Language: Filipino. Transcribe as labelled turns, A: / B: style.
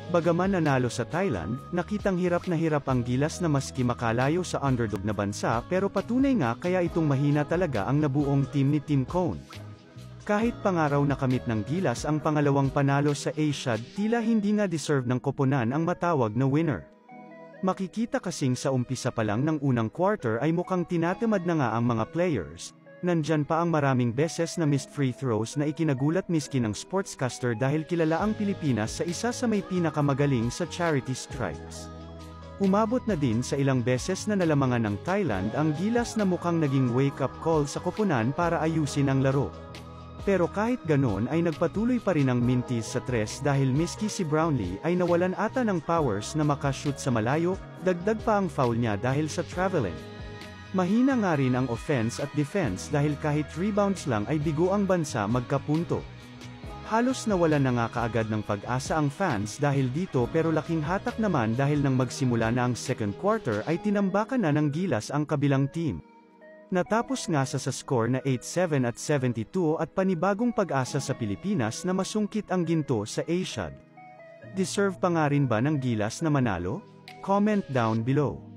A: Bagaman nanalo sa Thailand, nakitang hirap ang Gilas na maski makalayo sa underdog na bansa pero patunay nga kaya itong mahina talaga ang nabuong team ni Team Cone. Kahit pangaraw nakamit ng Gilas ang pangalawang panalo sa Asiad, tila hindi nga deserve ng koponan ang matawag na winner. Makikita kasing sa umpisa pa lang ng unang quarter ay mukhang tinatamad na nga ang mga players. Nandyan pa ang maraming beses na missed free throws na ikinagulat miski ng sportscaster dahil kilala ang Pilipinas sa isa sa may pinakamagaling sa charity strikes. Umabot na din sa ilang beses na nalamangan ng Thailand ang Gilas na mukhang naging wake-up call sa koponan para ayusin ang laro. Pero kahit ganon ay nagpatuloy pa rin ang Minties sa tres dahil miski si Brownlee ay nawalan ata ng powers na makashoot sa malayo, dagdag pa ang foul niya dahil sa traveling. Mahina nga rin ang offense at defense dahil kahit rebounds lang ay bigo ang bansa magkapunto. Halos nawalan na nga kaagad ng pag-asa ang fans dahil dito pero laking hatak naman dahil nang magsimula na ang second quarter ay tinambakan na ng Gilas ang kabilang team. Natapos nga sa score na 8-7 at 72 at panibagong pag-asa sa Pilipinas na masungkit ang ginto sa Asiad. Deserve pa nga rin ba ng Gilas na manalo? Comment down below.